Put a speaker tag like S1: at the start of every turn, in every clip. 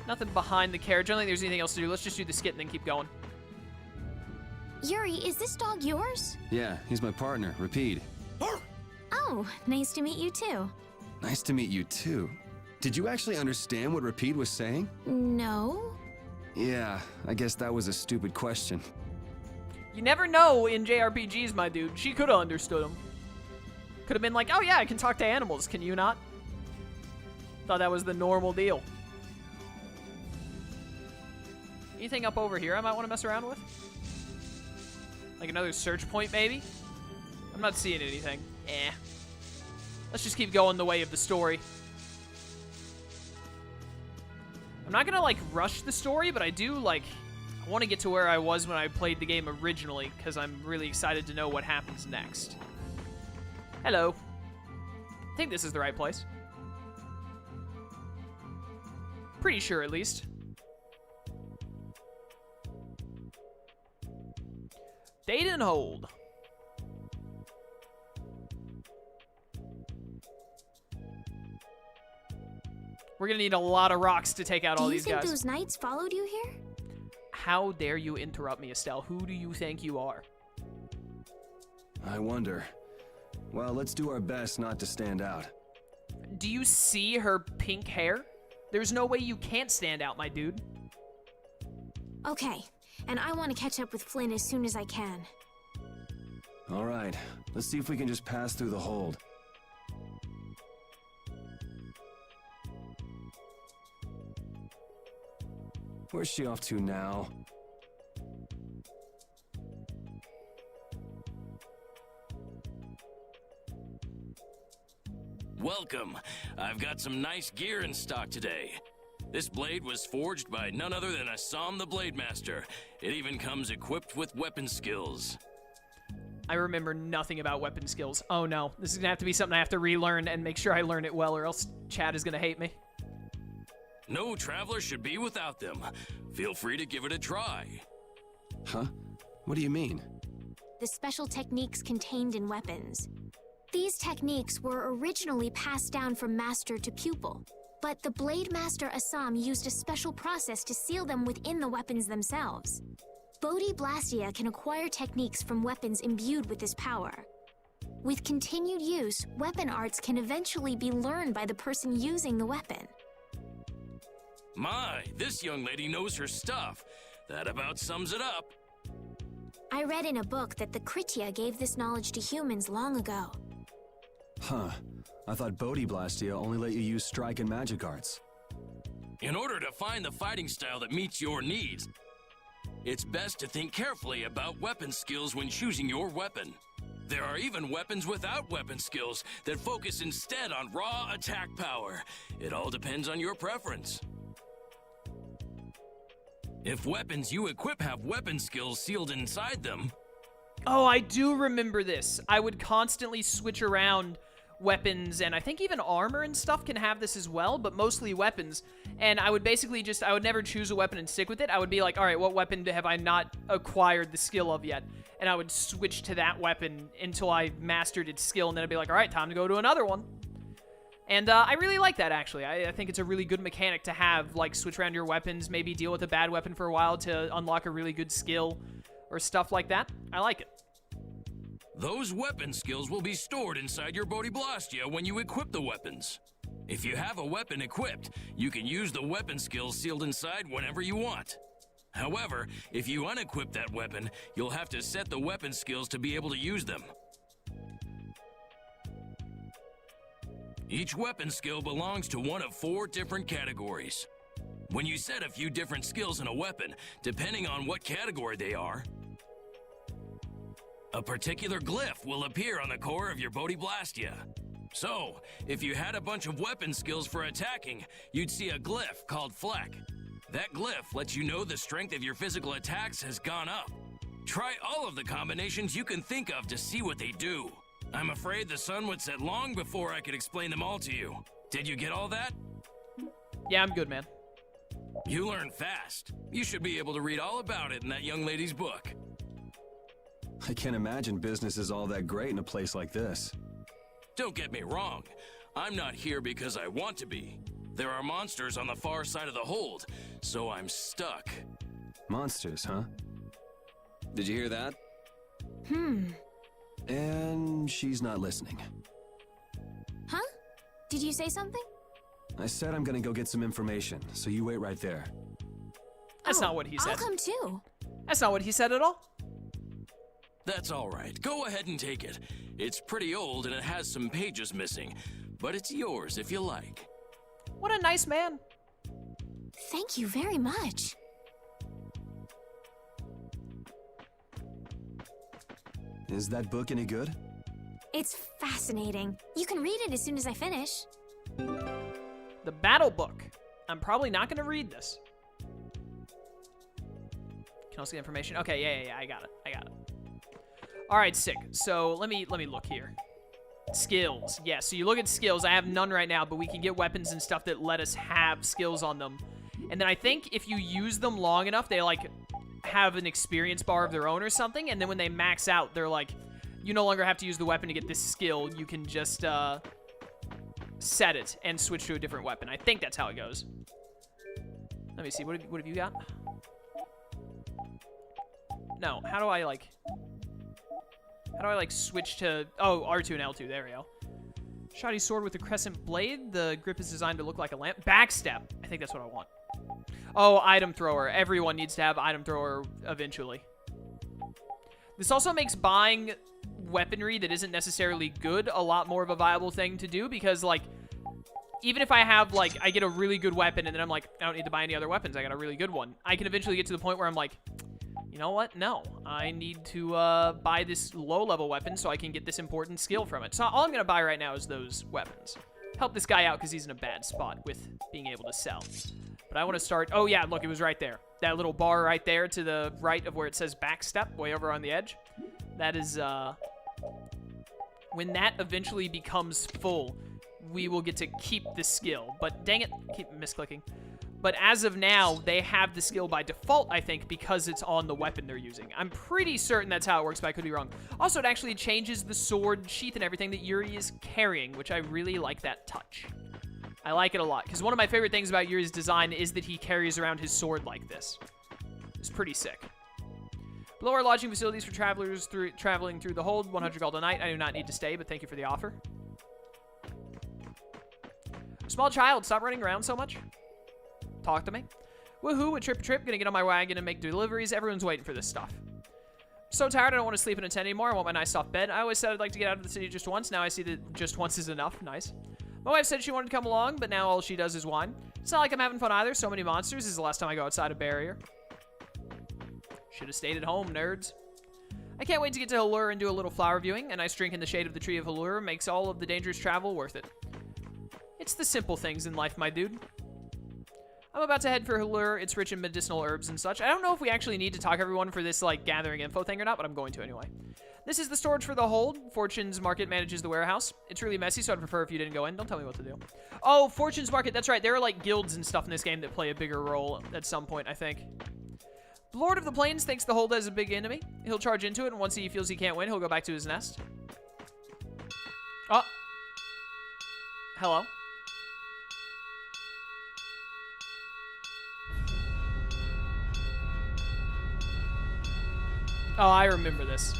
S1: Nothing behind the carriage. I don't think there's anything else to do. Let's just do the skit and then keep going.
S2: Yuri, is this dog yours?
S3: Yeah, he's my partner, Repede.
S2: Oh, nice to meet you too.
S3: Nice to meet you too. Did you actually understand what Repede was saying?
S2: No.
S3: Yeah, I guess that was a stupid question.
S1: You never know in JRPGs, my dude. She could have understood him. Could have been like, oh yeah, I can talk to animals. Can you not? Thought that was the normal deal. Anything up over here I might want to mess around with? Like another search point, maybe? I'm not seeing anything. Eh. Let's just keep going the way of the story. I'm not gonna, like, rush the story, but I do, like, I want to get to where I was when I played the game originally, because I'm really excited to know what happens next. Hello. I think this is the right place. Pretty sure, at least. Deidon hold. We're gonna need a lot of rocks to take out all these guys.
S2: Do you think those knights followed you here?
S1: How dare you interrupt me, Estelle? Who do you think you are?
S3: I wonder. Well, let's do our best not to stand out.
S1: Do you see her pink hair? There's no way you can't stand out, my dude.
S2: Okay, and I want to catch up with Flynn as soon as I can.
S3: All right, let's see if we can just pass through the hold. Where's she off to now?
S4: Welcome. I've got some nice gear in stock today. This blade was forged by none other than Assam the Blade Master. It even comes equipped with weapon skills.
S1: I remember nothing about weapon skills. Oh no, this is gonna have to be something I have to relearn and make sure I learn it well, or else Chad is gonna hate me.
S4: No traveler should be without them. Feel free to give it a try.
S3: Huh? What do you mean?
S2: The special techniques contained in weapons. These techniques were originally passed down from master to pupil, but the Blade Master Assam used a special process to seal them within the weapons themselves. Bodhi Blastia can acquire techniques from weapons imbued with this power. With continued use, weapon arts can eventually be learned by the person using the weapon.
S4: My, this young lady knows her stuff. That about sums it up.
S2: I read in a book that the Kritya gave this knowledge to humans long ago.
S3: Huh. I thought Bodhi Blastia only let you use strike and magic arts.
S4: In order to find the fighting style that meets your needs, it's best to think carefully about weapon skills when choosing your weapon. There are even weapons without weapon skills that focus instead on raw attack power. It all depends on your preference. If weapons you equip have weapon skills sealed inside them...
S1: Oh, I do remember this. I would constantly switch around weapons, and I think even armor and stuff can have this as well, but mostly weapons. And I would basically just, I would never choose a weapon and stick with it. I would be like, all right, what weapon have I not acquired the skill of yet? And I would switch to that weapon until I mastered its skill, and then I'd be like, all right, time to go to another one. And I really like that, actually. I think it's a really good mechanic to have, like, switch around your weapons, maybe deal with a bad weapon for a while to unlock a really good skill or stuff like that. I like it.
S4: Those weapon skills will be stored inside your Bodhi Blastia when you equip the weapons. If you have a weapon equipped, you can use the weapon skills sealed inside whenever you want. However, if you unequip that weapon, you'll have to set the weapon skills to be able to use them. Each weapon skill belongs to one of 4 different categories. When you set a few different skills in a weapon, depending on what category they are, a particular glyph will appear on the core of your Bodhi Blastia. So, if you had a bunch of weapon skills for attacking, you'd see a glyph called Fleck. That glyph lets you know the strength of your physical attacks has gone up. Try all of the combinations you can think of to see what they do. I'm afraid the sun would set long before I could explain them all to you. Did you get all that?
S1: Yeah, I'm good, man.
S4: You learn fast. You should be able to read all about it in that young lady's book.
S3: I can't imagine business is all that great in a place like this.
S4: Don't get me wrong. I'm not here because I want to be. There are monsters on the far side of the hold, so I'm stuck.
S3: Monsters, huh? Did you hear that? And she's not listening.
S2: Huh? Did you say something?
S3: I said I'm gonna go get some information, so you wait right there.
S1: That's not what he said.
S2: I'll come too.
S1: That's not what he said at all.
S4: That's all right. Go ahead and take it. It's pretty old and it has some pages missing, but it's yours if you like.
S1: What a nice man.
S2: Thank you very much.
S3: Is that book any good?
S2: It's fascinating. You can read it as soon as I finish.
S1: The battle book. I'm probably not going to read this. Can also get information. Okay, yeah. I got it. All right, sick. So let me look here. Skills. Yeah, so you look at skills. I have none right now, but we can get weapons and stuff that let us have skills on them. And then I think if you use them long enough, they like have an experience bar of their own or something. And then when they max out, they're like, you no longer have to use the weapon to get this skill. You can just set it and switch to a different weapon. I think that's how it goes. Let me see. What have you got? No. How do I like switch to... Oh, R2 and L2. There we go. Shoddy sword with a crescent blade. The grip is designed to look like a lamp. Backstep. I think that's what I want. Oh, item thrower. Everyone needs to have item thrower eventually. This also makes buying weaponry that isn't necessarily good a lot more of a viable thing to do, because, like, even if I have, like, I get a really good weapon and then I'm like, I don't need to buy any other weapons. I got a really good one. I can eventually get to the point where I'm like, you know what? No, I need to buy this low-level weapon so I can get this important skill from it. So all I'm going to buy right now is those weapons. Help this guy out because he's in a bad spot with being able to sell. But I want to start... Oh, yeah, look, it was right there. That little bar right there to the right of where it says backstep, way over on the edge. That is... When that eventually becomes full, we will get to keep the skill. But dang it, keep misclicking. But as of now, they have the skill by default, I think, because it's on the weapon they're using. I'm pretty certain that's how it works, but I could be wrong. Also, it actually changes the sword sheath and everything that Yuri is carrying, which I really like that touch. I like it a lot, because one of my favorite things about Yuri's design is that he carries around his sword like this. It's pretty sick. Below are lodging facilities for travelers traveling through the hold. 100 gold a night. I do not need to stay, but thank you for the offer. Small child, stop running around so much. Talk to me. Woohoo, a trip. Gonna get on my wagon and make deliveries. Everyone's waiting for this stuff. So tired, I don't want to sleep in a tent anymore. I want my nice soft bed. I always said I'd like to get out of the city just once. Now I see that just once is enough. Nice. My wife said she wanted to come along, but now all she does is whine. It's not like I'm having fun either. So many monsters. This is the last time I go outside a barrier. Should have stayed at home, nerds. I can't wait to get to Hallur and do a little flower viewing. A nice drink in the shade of the tree of Hallur makes all of the dangerous travel worth it. It's the simple things in life, my dude. I'm about to head for Hallur. It's rich in medicinal herbs and such. I don't know if we actually need to talk everyone for this, like, gathering info thing or not, but I'm going to anyway. This is the storage for the hold. Fortune's Market manages the warehouse. It's really messy, so I'd prefer if you didn't go in. Don't tell me what to do. Oh, Fortune's Market. That's right. There are, like, guilds and stuff in this game that play a bigger role at some point, I think. The Lord of the Plains thinks the hold has a big enemy. He'll charge into it, and once he feels he can't win, he'll go back to his nest. Oh. Hello. Oh, I remember this.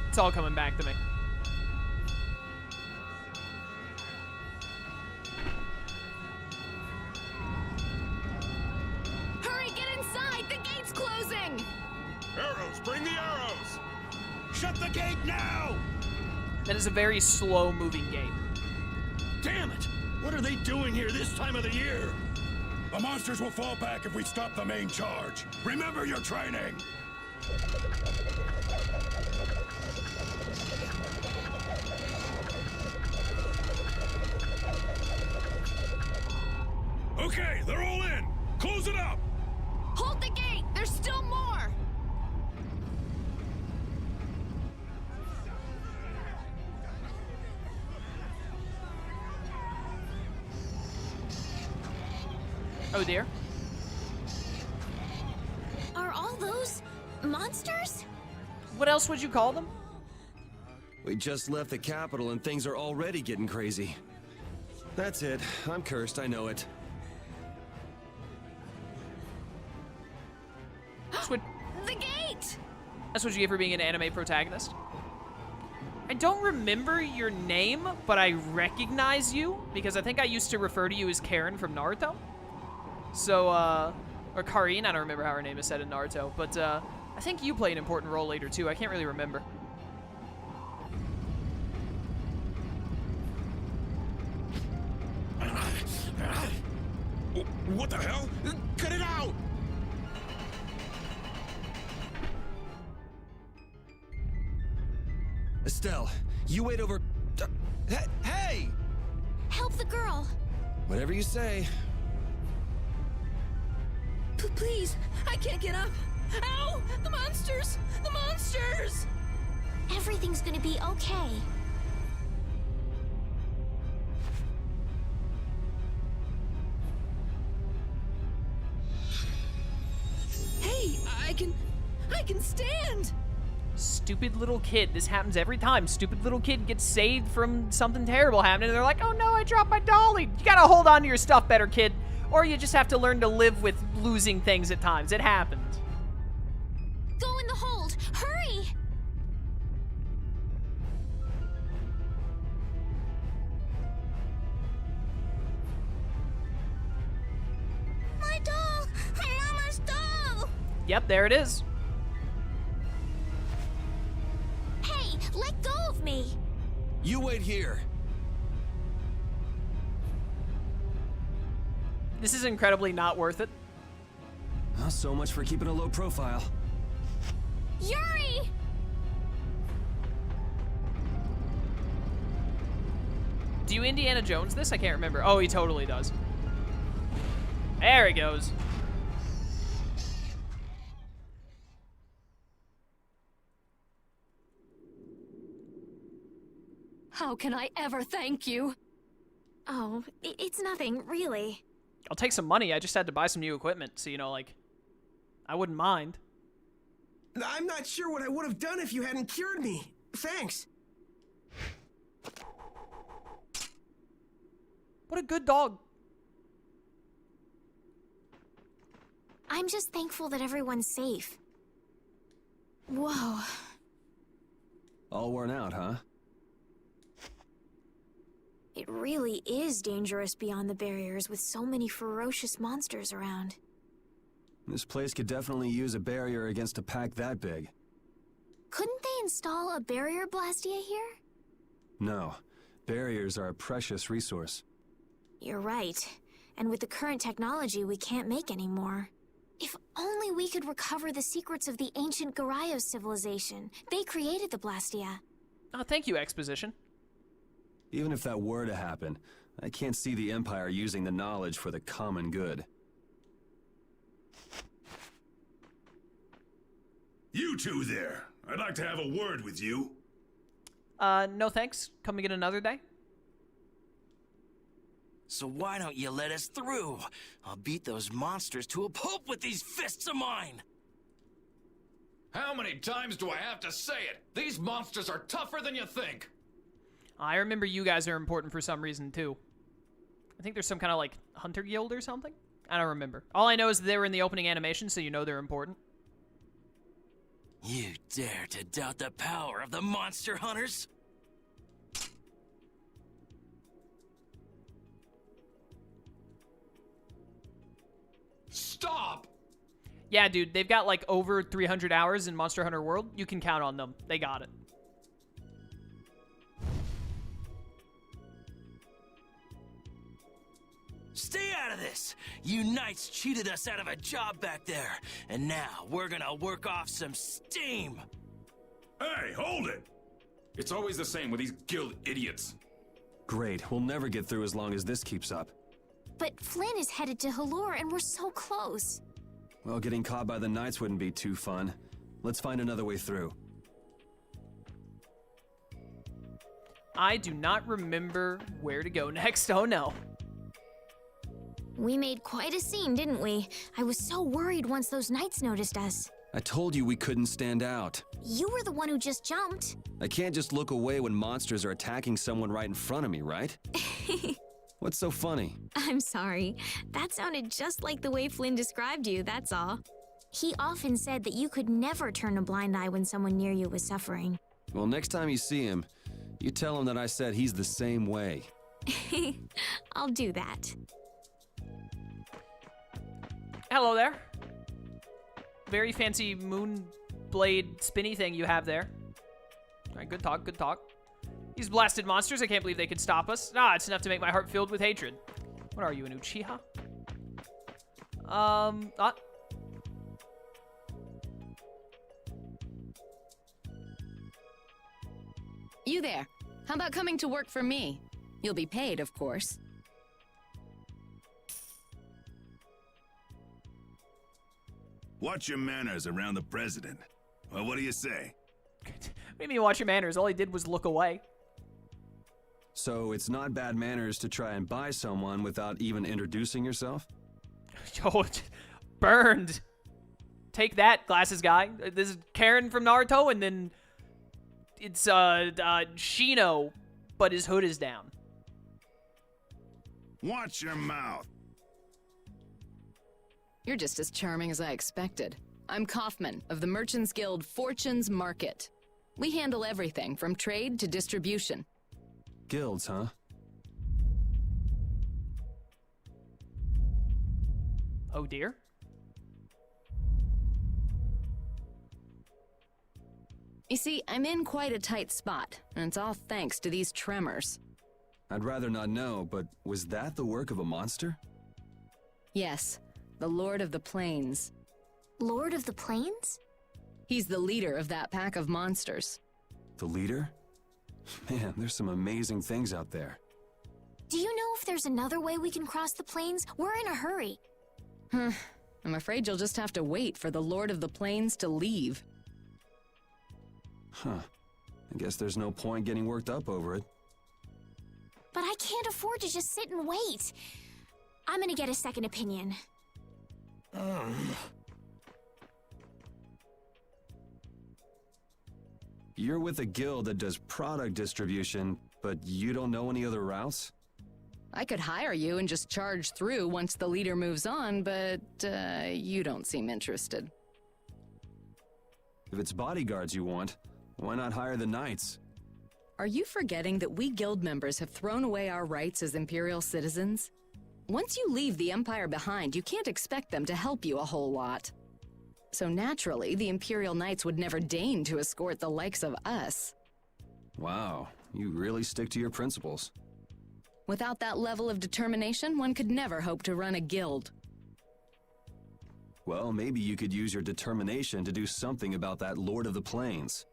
S1: It's all coming back to me.
S5: Hurry, get inside! The gate's closing!
S6: Arrows, bring the arrows! Shut the gate now!
S1: That is a very slow-moving gate.
S6: Damn it! What are they doing here this time of the year? The monsters will fall back if we stop the main charge. Remember your training! Okay, they're all in! Close it up!
S5: Hold the gate! There's still more!
S1: Oh dear.
S2: Are all those monsters?
S1: What else would you call them?
S3: We just left the capital and things are already getting crazy. That's it. I'm cursed, I know it.
S5: The gate!
S1: That's what you get for being an anime protagonist. I don't remember your name, but I recognize you because I think I used to refer to you as Karen from Naruto. So, or Karin, I don't remember how her name is said in Naruto, but I think you play an important role later too. I can't really remember.
S6: What the hell? Cut it out!
S3: Estelle, you wait over... Hey!
S2: Help the girl!
S3: Whatever you say.
S5: Please, I can't get up. Ow! The monsters! The monsters!
S2: Everything's gonna be okay.
S5: Hey, I can stand!
S1: Stupid little kid. This happens every time. Stupid little kid gets saved from something terrible happening, and they're like, oh no, I dropped my dolly. You gotta hold on to your stuff better, kid. Or you just have to learn to live with losing things at times. It happens.
S2: Go in the hold! Hurry! My doll! Mama's doll!
S1: Yep, there it is.
S2: Hey, let go of me!
S3: You wait here.
S1: This is incredibly not worth it.
S3: Well, so much for keeping a low profile.
S2: Yuri!
S1: Do you Indiana Jones this? I can't remember. Oh, he totally does. There he goes.
S5: How can I ever thank you?
S2: Oh, it's nothing, really.
S1: I'll take some money. I just had to buy some new equipment, so, you know, like, I wouldn't mind.
S7: I'm not sure what I would have done if you hadn't cured me. Thanks.
S1: What a good dog.
S2: I'm just thankful that everyone's safe. Whoa.
S3: All worn out, huh?
S2: It really is dangerous beyond the barriers with so many ferocious monsters around.
S3: This place could definitely use a barrier against a pack that big.
S2: Couldn't they install a barrier Blastia here?
S3: No. Barriers are a precious resource.
S2: You're right. And with the current technology, we can't make any more. If only we could recover the secrets of the ancient Garayos civilization. They created the Blastia.
S1: Oh, thank you, Exposition.
S3: Even if that were to happen, I can't see the Empire using the knowledge for the common good.
S6: You two there. I'd like to have a word with you.
S1: No thanks. Come again another day.
S4: So why don't you let us through? I'll beat those monsters to a pulp with these fists of mine!
S8: How many times do I have to say it? These monsters are tougher than you think!
S1: I remember you guys are important for some reason, too. I think there's some kind of, like, hunter guild or something? I don't remember. All I know is they were in the opening animation, so you know they're important.
S4: You dare to doubt the power of the monster hunters?
S8: Stop!
S1: Yeah, dude, they've got, like, over 300 hours in Monster Hunter World. You can count on them. They got it.
S4: Stay out of this! You knights cheated us out of a job back there, and now we're gonna work off some steam!
S6: Hey, hold it!
S8: It's always the same with these guild idiots.
S3: Great, we'll never get through as long as this keeps up.
S2: But Flynn is headed to Halure and we're so close.
S3: Well, getting caught by the Knights wouldn't be too fun. Let's find another way through.
S1: I do not remember where to go next. Oh, no.
S2: We made quite a scene, didn't we? I was so worried once those knights noticed us.
S3: I told you we couldn't stand out.
S2: You were the one who just jumped.
S3: I can't just look away when monsters are attacking someone right in front of me, right? What's so funny?
S2: I'm sorry. That sounded just like the way Flynn described you, that's all. He often said that you could never turn a blind eye when someone near you was suffering.
S3: Well, next time you see him, you tell him that I said he's the same way.
S2: I'll do that.
S1: Hello there. Very fancy moon blade spinny thing you have there. All right, good talk, good talk. These blasted monsters, I can't believe they could stop us. Ah, it's enough to make my heart filled with hatred. What are you, an Uchiha?
S5: You there. How about coming to work for me? You'll be paid, of course.
S6: Watch your manners around the president. Well, what do you say?
S1: What do you mean watch your manners? All he did was look away.
S3: So it's not bad manners to try and buy someone without even introducing yourself?
S1: Oh, burned. Take that, glasses guy. This is Karen from Naruto, and then it's Shino, but his hood is down.
S6: Watch your mouth.
S5: You're just as charming as I expected. I'm Kaufmann of the Merchants Guild Fortune's Market. We handle everything from trade to distribution.
S3: Guilds, huh?
S1: Oh dear.
S5: You see, I'm in quite a tight spot, and it's all thanks to these tremors.
S3: I'd rather not know, but was that the work of a monster?
S5: Yes, the Lord of the Plains.
S2: Lord of the Plains?
S5: He's the leader of that pack of monsters.
S3: The leader? Man, there's some amazing things out there.
S2: Do you know if there's another way we can cross the plains? We're in a hurry.
S5: I'm afraid you'll just have to wait for the Lord of the Plains to leave.
S3: Huh. I guess there's no point getting worked up over it.
S2: But I can't afford to just sit and wait. I'm gonna get a second opinion.
S3: You're with a guild that does product distribution, but you don't know any other routes?
S5: I could hire you and just charge through once the leader moves on, but you don't seem interested.
S3: If it's bodyguards you want, why not hire the knights?
S5: Are you forgetting that we guild members have thrown away our rights as Imperial citizens? Once you leave the Empire behind, you can't expect them to help you a whole lot. So naturally, the Imperial Knights would never deign to escort the likes of us.
S3: Wow, you really stick to your principles.
S5: Without that level of determination, one could never hope to run a guild.
S3: Well, maybe you could use your determination to do something about that Lord of the Plains.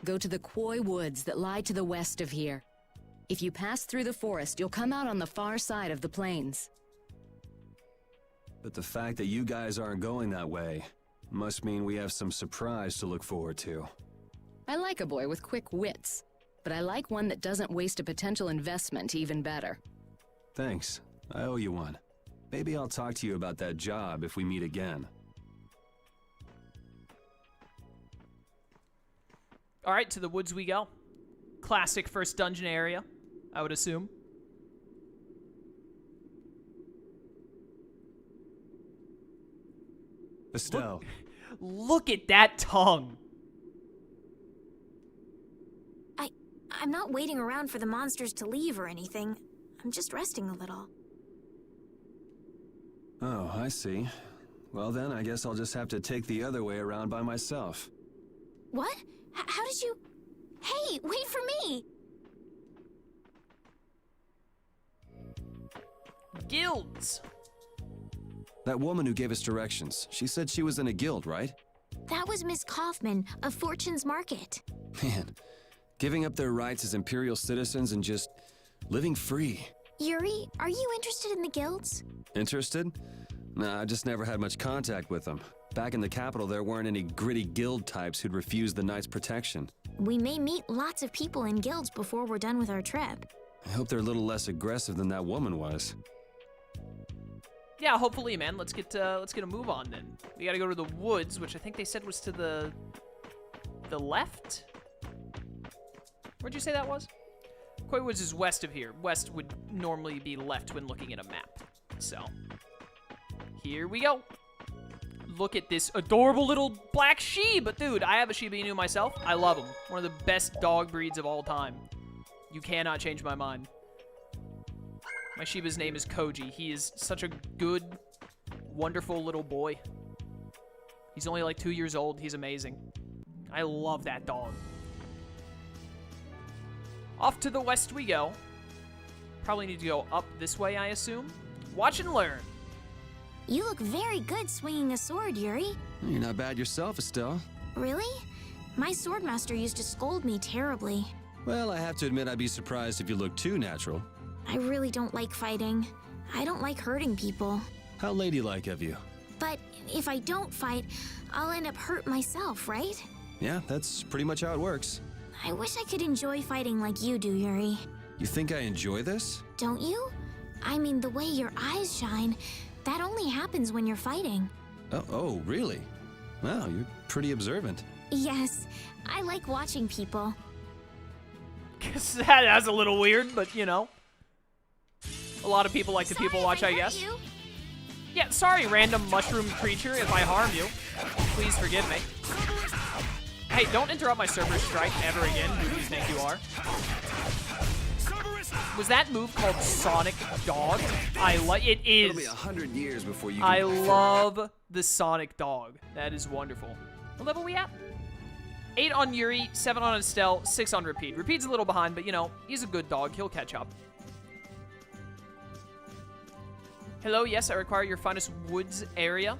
S5: Go to the Koi Woods that lie to the west of here. If you pass through the forest, you'll come out on the far side of the plains.
S3: But the fact that you guys aren't going that way must mean we have some surprise to look forward to.
S5: I like a boy with quick wits, but I like one that doesn't waste a potential investment even better.
S3: Thanks. I owe you one. Maybe I'll talk to you about that job if we meet again.
S1: All right, to the woods we go. Classic first dungeon area, I would assume.
S3: Estelle.
S1: Look at that tongue.
S2: I'm not waiting around for the monsters to leave or anything. I'm just resting a little.
S3: Oh, I see. Well then, I guess I'll just have to take the other way around by myself.
S2: What? How did you... Hey, wait for me!
S1: Guilds.
S3: That woman who gave us directions, she said she was in a guild, right?
S2: That was Miss Kaufmann of Fortune's Market.
S3: Man, giving up their rights as Imperial citizens and just living free.
S2: Yuri, are you interested in the guilds?
S3: Interested? Nah, I just never had much contact with them. Back in the capital, there weren't any gritty guild types who'd refuse the Knights' protection.
S2: We may meet lots of people in guilds before we're done with our trip.
S3: I hope they're a little less aggressive than that woman was.
S1: Yeah, hopefully, man. Let's get a move on then. We gotta go to the woods, which I think they said was to the left. Where'd you say that was? Koi Woods is west of here. West would normally be left when looking at a map. So, here we go. Look at this adorable little black Shiba. Dude, I have a Shiba Inu myself. I love him. One of the best dog breeds of all time. You cannot change my mind. My Shiba's name is Koji. He is such a good, wonderful little boy. He's only like 2 years old. He's amazing. I love that dog. Off to the west we go. Probably need to go up this way, I assume. Watch and learn.
S2: You look very good swinging a sword, Yuri.
S3: You're not bad yourself, Estelle.
S2: Really? My swordmaster used to scold me terribly.
S3: Well, I have to admit I'd be surprised if you looked too natural.
S2: I really don't like fighting. I don't like hurting people.
S3: How ladylike of you.
S2: But if I don't fight, I'll end up hurt myself, right?
S3: Yeah, that's pretty much how it works.
S2: I wish I could enjoy fighting like you do, Yuri.
S3: You think I enjoy this?
S2: Don't you? I mean, the way your eyes shine, that only happens when you're fighting.
S3: Oh, really? Wow, you're pretty observant.
S2: Yes, I like watching people.
S1: Guess that's a little weird, but you know. A lot of people like to people watch, I guess.
S2: You.
S1: Yeah, sorry, random mushroom creature, if I harm you. Please forgive me. Hey, don't interrupt my server strike ever again, who do you think you are? Was that move called Sonic Dog? It is.
S3: It'll be 100 years before you
S1: I love the Sonic Dog. That is wonderful. What level we at? 8 on Yuri, 7 on Estelle, 6 on Repede. Repede's a little behind, but you know, he's a good dog. He'll catch up. Hello, yes, I require your finest woods area.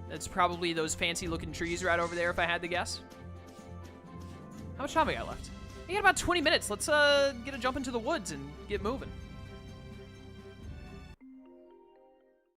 S1: That's probably those fancy looking trees right over there if I had to guess. How much time I got left? I got about 20 minutes. Let's get a jump into the woods and get moving.